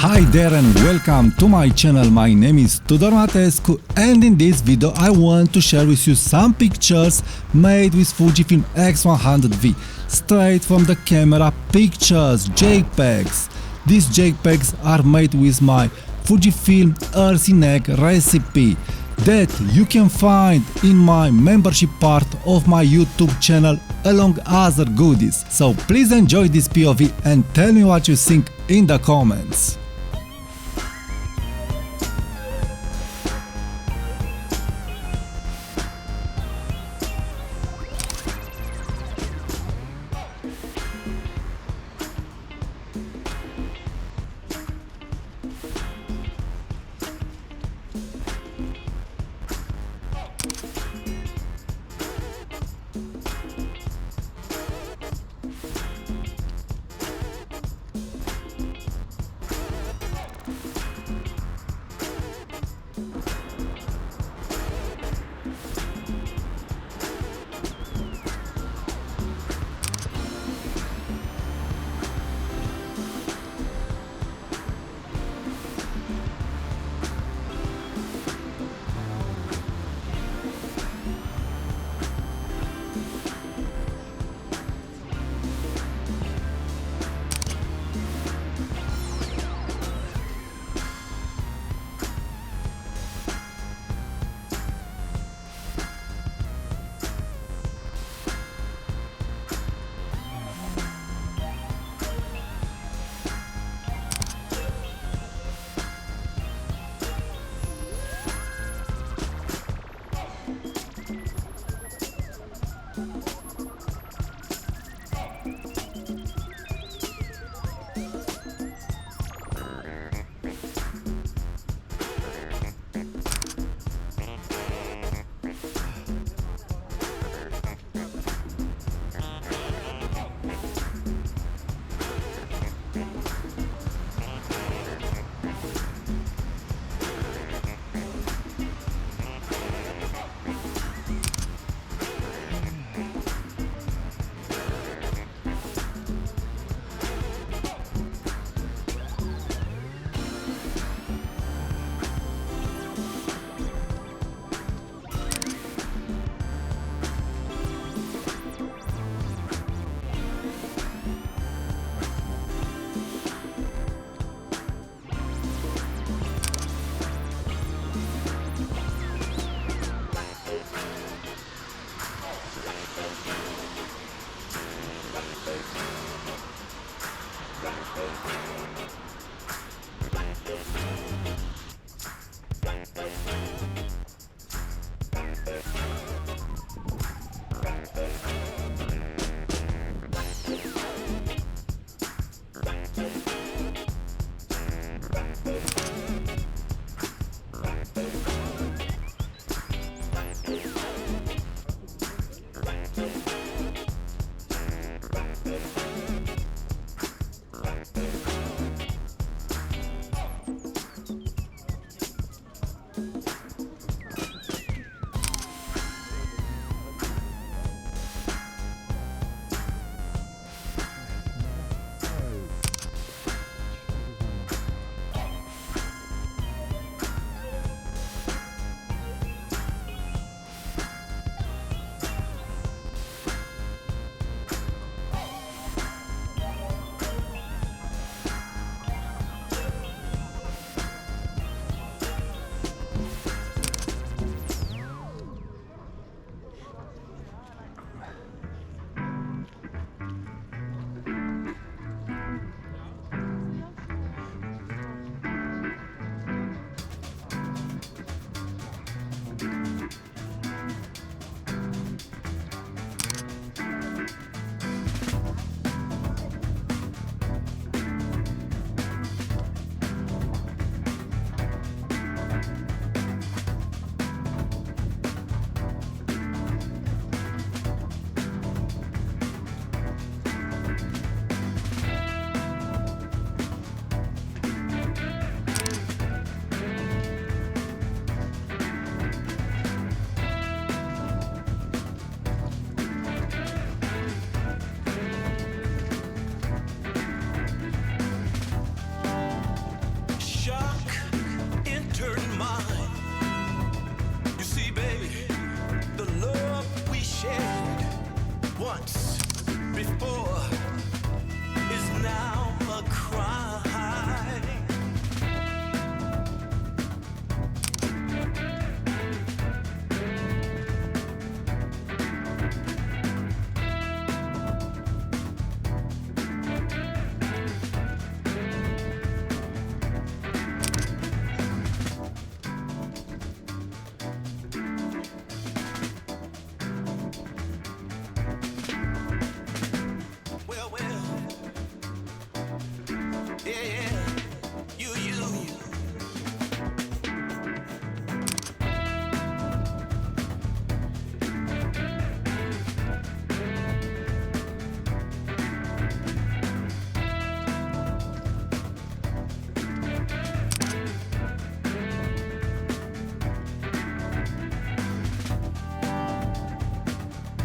Hi there and welcome to my channel. My name is Tudor Matescu, and in this video I want to share with you some pictures made with Fujifilm X100V, straight from the camera pictures, JPEGs. These JPEGs are made with my Fujifilm earthy neck recipe that you can find in my membership part of my YouTube channel along other goodies. So please enjoy this POV and tell me what you think in the comments.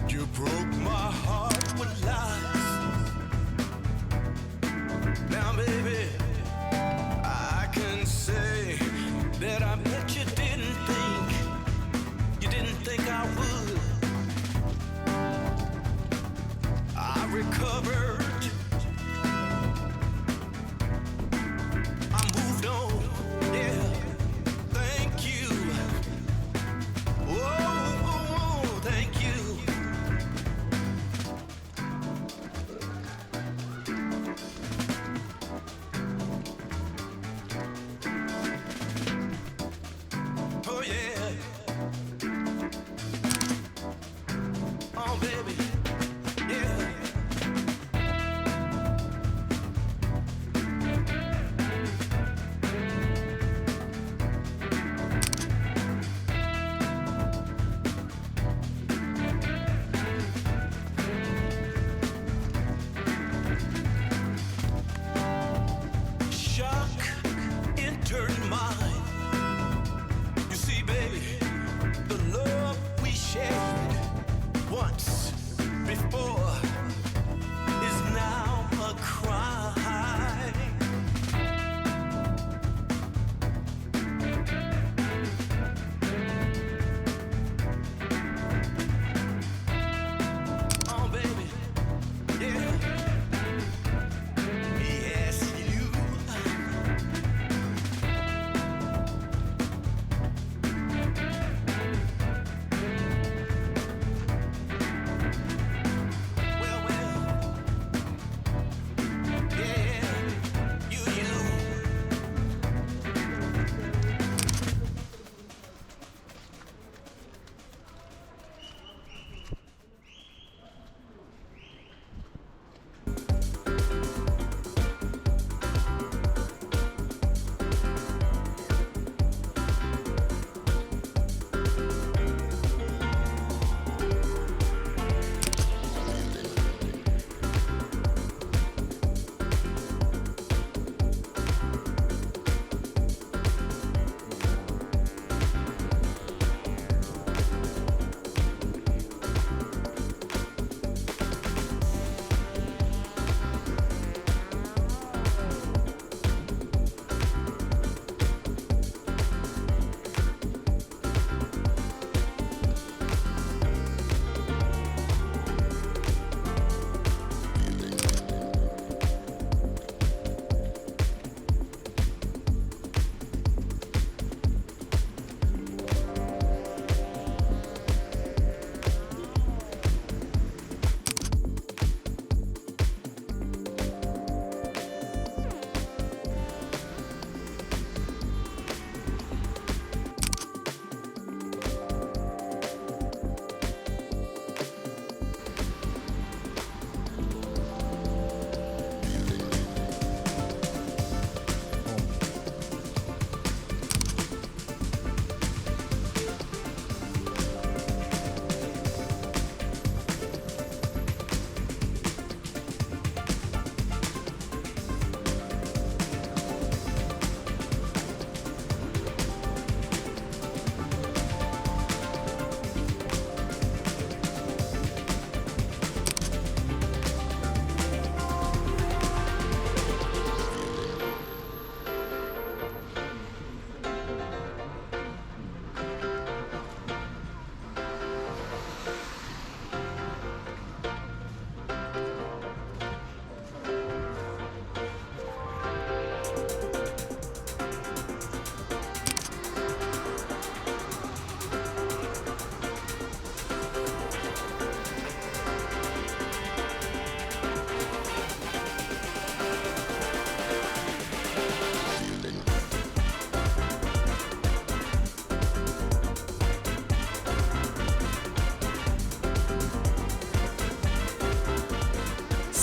You broke my heart with lies. Now, baby, I can say that I bet you didn't think I would. I recovered. I moved on. Yeah, thank you. Oh, thank you. Oh yeah. Oh baby. Yeah. Shock entered mine. You see, baby, the love we shared once before is now a crime. Oh, baby, yeah. Yes, you. Well, yeah, you.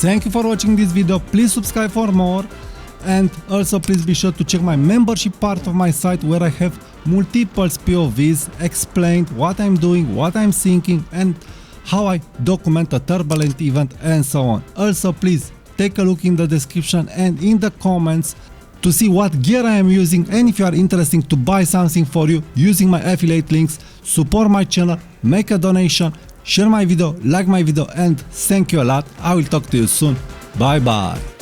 Thank you for watching this video. Please subscribe for more. And also please be sure to check my membership part of my site where I have multiple POVs explained what I'm doing, what I'm thinking, and how I document a turbulent event and so on. Also please take a look in the description and in the comments to see what gear I am using, and if you are interested to buy something for you using my affiliate links, support my channel, make a donation, share my video, like my video, and thank you a lot. I will talk to you soon. Bye bye.